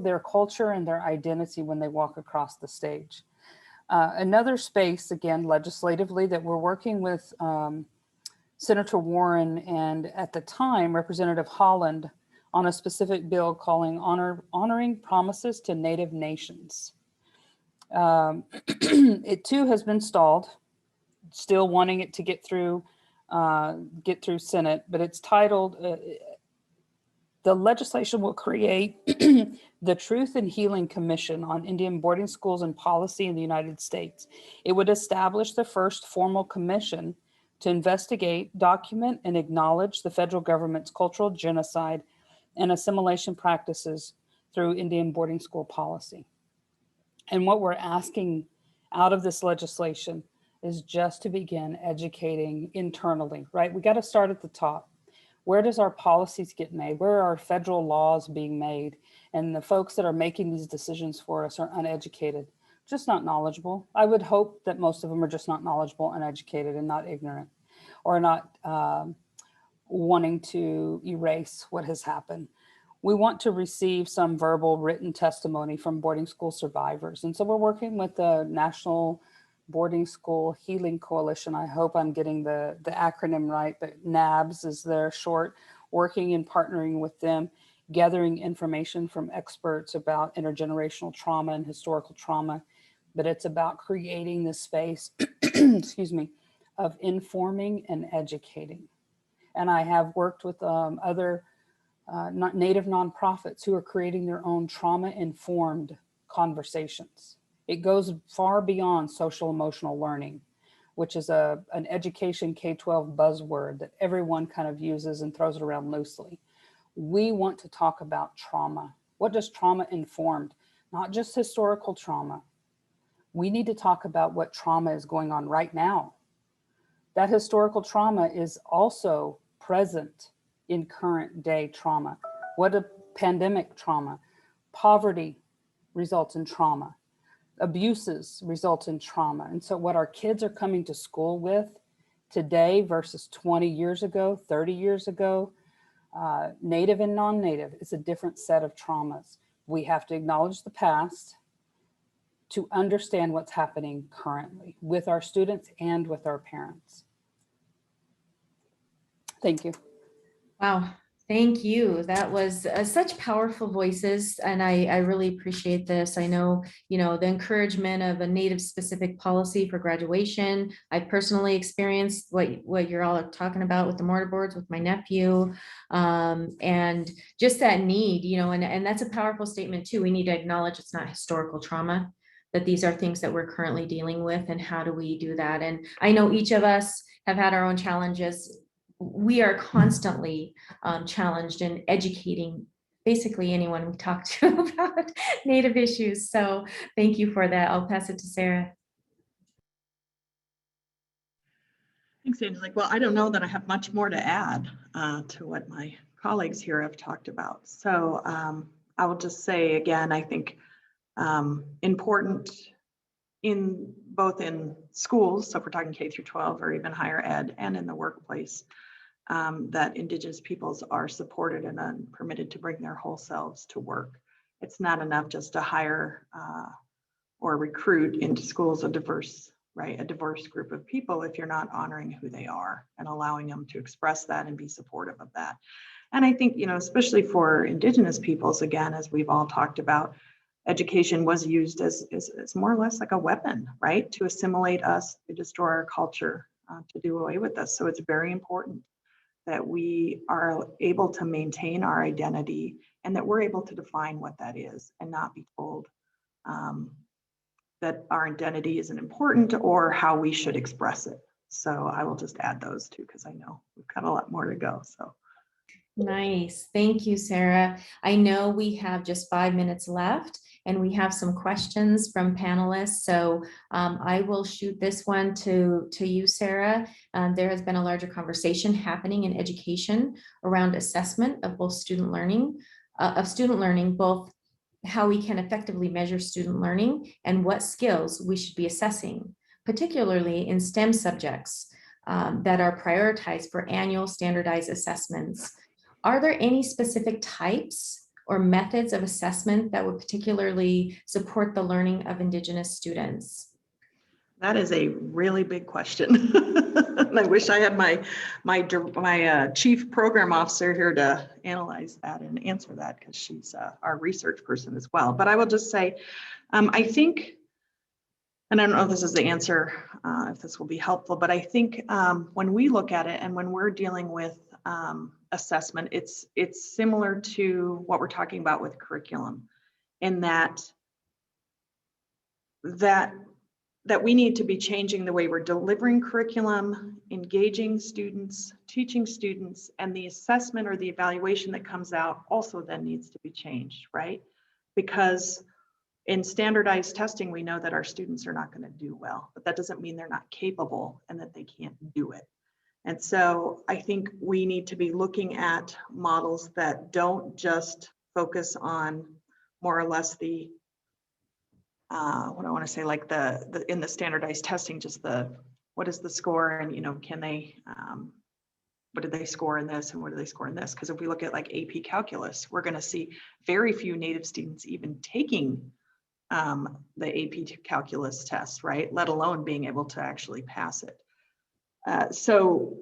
their culture and their identity when they walk across the stage. Another space, again, legislatively, that we're working with Senator Warren and, at the time, Representative Holland on a specific bill calling honoring promises to Native nations. It too has been stalled, still wanting it to get through Senate, but it's titled, The legislation will create the Truth and Healing Commission on Indian Boarding Schools and Policy in the United States. It would establish the first formal commission to investigate, document, and acknowledge the federal government's cultural genocide and assimilation practices through Indian boarding school policy. And what we're asking out of this legislation is just to begin educating internally, right? We got to start at the top. Where does our policies get made? Where are our federal laws being made? And the folks that are making these decisions for us are uneducated, just not knowledgeable. I would hope that most of them are just not knowledgeable, uneducated, and not ignorant, or not wanting to erase what has happened. We want to receive some verbal written testimony from boarding school survivors. And so we're working with the National Boarding School Healing Coalition. I hope I'm getting the acronym right, but NABS is their short, working and partnering with them, gathering information from experts about intergenerational trauma and historical trauma. But it's about creating this space, excuse me, of informing and educating. And I have worked with other Native nonprofits who are creating their own trauma-informed conversations. It goes far beyond social emotional learning, which is an education K-12 buzzword that everyone kind of uses and throws it around loosely. We want to talk about trauma. What does trauma informed? Not just historical trauma. We need to talk about what trauma is going on right now. That historical trauma is also present in current day trauma. What a pandemic trauma. Poverty results in trauma. Abuses result in trauma. And so what our kids are coming to school with today versus 20 years ago, 30 years ago, Native and non-Native, is a different set of traumas. We have to acknowledge the past to understand what's happening currently with our students and with our parents. Thank you. Wow. Thank you. That was such powerful voices, and I really appreciate this. I know, the encouragement of a Native specific policy for graduation. I personally experienced what you're all talking about with the mortarboards with my nephew, and just that need, and that's a powerful statement too. We need to acknowledge it's not historical trauma, that these are things that we're currently dealing with, and how do we do that? And I know each of us have had our own challenges. We are constantly challenged in educating basically anyone we talk to about Native issues. So thank you for that. I'll pass it to Sarah. Thanks, Angelique. Well, I don't know that I have much more to add to what my colleagues here have talked about. So I will just say again, I think important in both in schools, so if we're talking K through 12 or even higher ed, and in the workplace, that Indigenous peoples are supported and permitted to bring their whole selves to work. It's not enough just to hire or recruit into schools a diverse group of people if you're not honoring who they are and allowing them to express that and be supportive of that. And I think, especially for Indigenous peoples, again, as we've all talked about, education was used as more or less like a weapon, right? To assimilate us, to destroy our culture, to do away with us. So it's very important that we are able to maintain our identity and that we're able to define what that is and not be told that our identity isn't important or how we should express it. So I will just add those two because I know we've got a lot more to go. So. Nice. Thank you, Sarah. I know we have just 5 minutes left and we have some questions from panelists. So I will shoot this one to you, Sarah. There has been a larger conversation happening in education around assessment of both student learning, both how we can effectively measure student learning and what skills we should be assessing, particularly in STEM subjects that are prioritized for annual standardized assessments. Are there any specific types or methods of assessment that would particularly support the learning of Indigenous students? That is a really big question. And I wish I had my chief program officer here to analyze that and answer that, because she's our research person as well. But I will just say, I think, and I don't know if this is the answer, if this will be helpful, but I think when we look at it and when we're dealing with assessment. It's similar to what we're talking about with curriculum, in that we need to be changing the way we're delivering curriculum, engaging students, teaching students, and the assessment or the evaluation that comes out also then needs to be changed, right? Because in standardized testing, we know that our students are not going to do well, but that doesn't mean they're not capable and that they can't do it. And so I think we need to be looking at models that don't just focus on more or less the what I want to say, like the in the standardized testing, just what is the score, and can they what did they score in this and what do they score in this? Because if we look at like AP calculus, we're going to see very few Native students even taking the AP calculus test, right? Let alone being able to actually pass it. So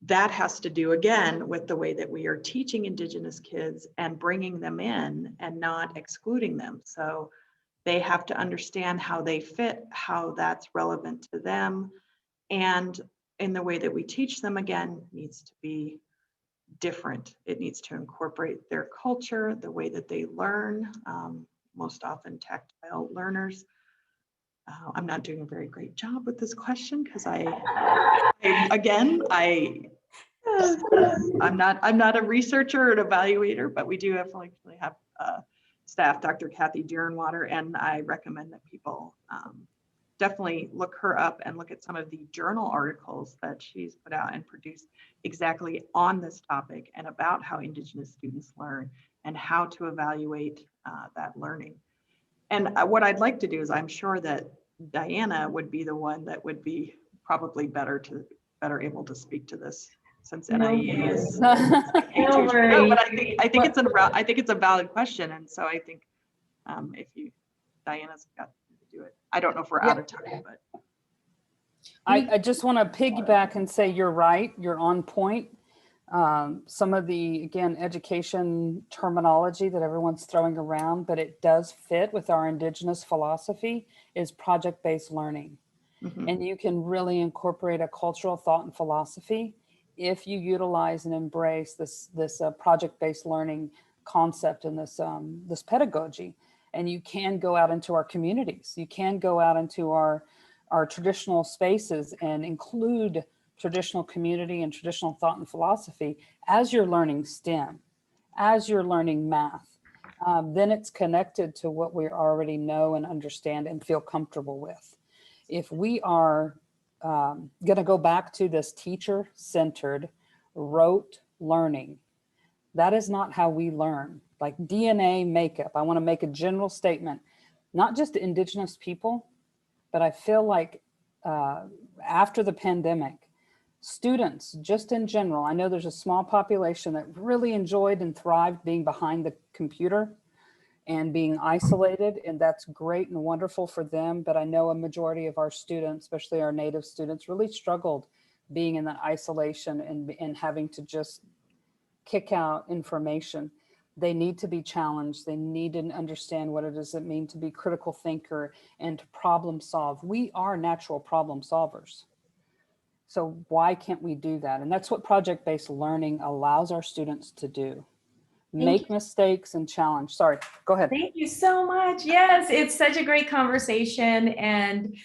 that has to do again with the way that we are teaching Indigenous kids and bringing them in and not excluding them. So they have to understand how they fit, how that's relevant to them. And in the way that we teach them, again, needs to be different. It needs to incorporate their culture, the way that they learn, most often tactile learners. I'm not doing a very great job with this question because I'm not a researcher or an evaluator, but we do actually have staff, Dr. Kathy Deerenwater, and I recommend that people definitely look her up and look at some of the journal articles that she's put out and produced exactly on this topic and about how Indigenous students learn and how to evaluate that learning. And what I'd like to do is, I'm sure that Diana would be the one that would be probably better able to speak to this, since NIEA is. No worries. But I think it's a valid question, and so I think if Diana's got to do it. I don't know if we're out of time, but I just want to piggyback and say you're right. You're on point. Some of the, again, education terminology that everyone's throwing around, but it does fit with our Indigenous philosophy, is project-based learning. mm-hmm. And you can really incorporate a cultural thought and philosophy if you utilize and embrace this project-based learning concept and this pedagogy. And you can go out into our communities. You can go out into our traditional spaces and include traditional community and traditional thought and philosophy as you're learning STEM, as you're learning math. Then it's connected to what we already know and understand and feel comfortable with. If we are going to go back to this teacher-centered, rote learning, that is not how we learn. Like DNA makeup, I want to make a general statement, not just to Indigenous people, but I feel like after the pandemic, students just in general, I know there's a small population that really enjoyed and thrived being behind the computer and being isolated, and that's great and wonderful for them. But I know a majority of our students, especially our Native students, really struggled being in that isolation and having to just kick out information. They need to be challenged. They need to understand what it does mean to be critical thinker and to problem solve. We are natural problem solvers. So why can't we do that? And that's what project-based learning allows our students to do. Make mistakes and challenge. Sorry, go ahead. Thank you so much. Yes, it's such a great conversation, and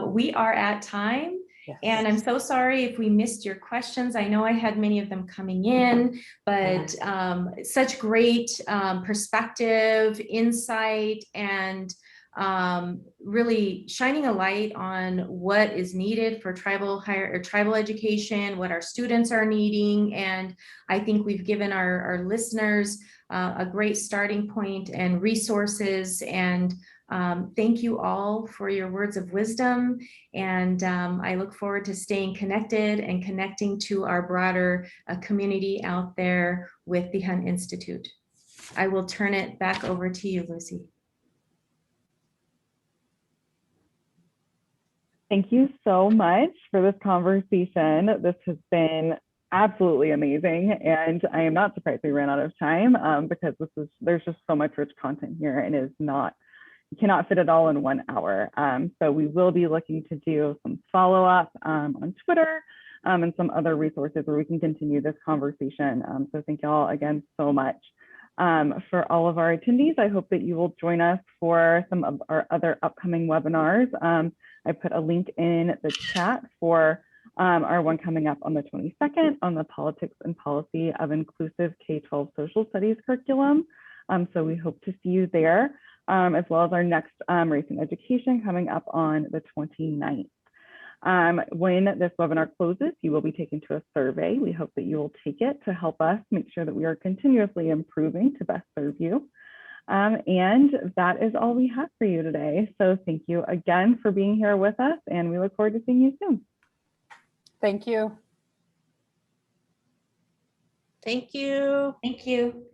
we are at time. Yes. And I'm so sorry if we missed your questions. I know I had many of them coming in, but such great perspective, insight, and really shining a light on what is needed for tribal education, what our students are needing. And I think we've given our listeners a great starting point and resources. And thank you all for your words of wisdom. And I look forward to staying connected and connecting to our broader community out there with the Hunt Institute. I will turn it back over to you, Lucy. Thank you so much for this conversation. This has been absolutely amazing, and I am not surprised we ran out of time because there's just so much rich content here, and you cannot fit it all in 1 hour. So we will be looking to do some follow-up on Twitter and some other resources where we can continue this conversation. So thank y'all again so much. For all of our attendees, I hope that you will join us for some of our other upcoming webinars. I put a link in the chat for our one coming up on the 22nd on the politics and policy of inclusive K-12 social studies curriculum. So we hope to see you there, as well as our next race and education coming up on the 29th. When this webinar closes, you will be taken to a survey. We hope that you will take it to help us make sure that we are continuously improving to best serve you. And that is all we have for you today. So thank you again for being here with us, and we look forward to seeing you soon. Thank you. Thank you. Thank you.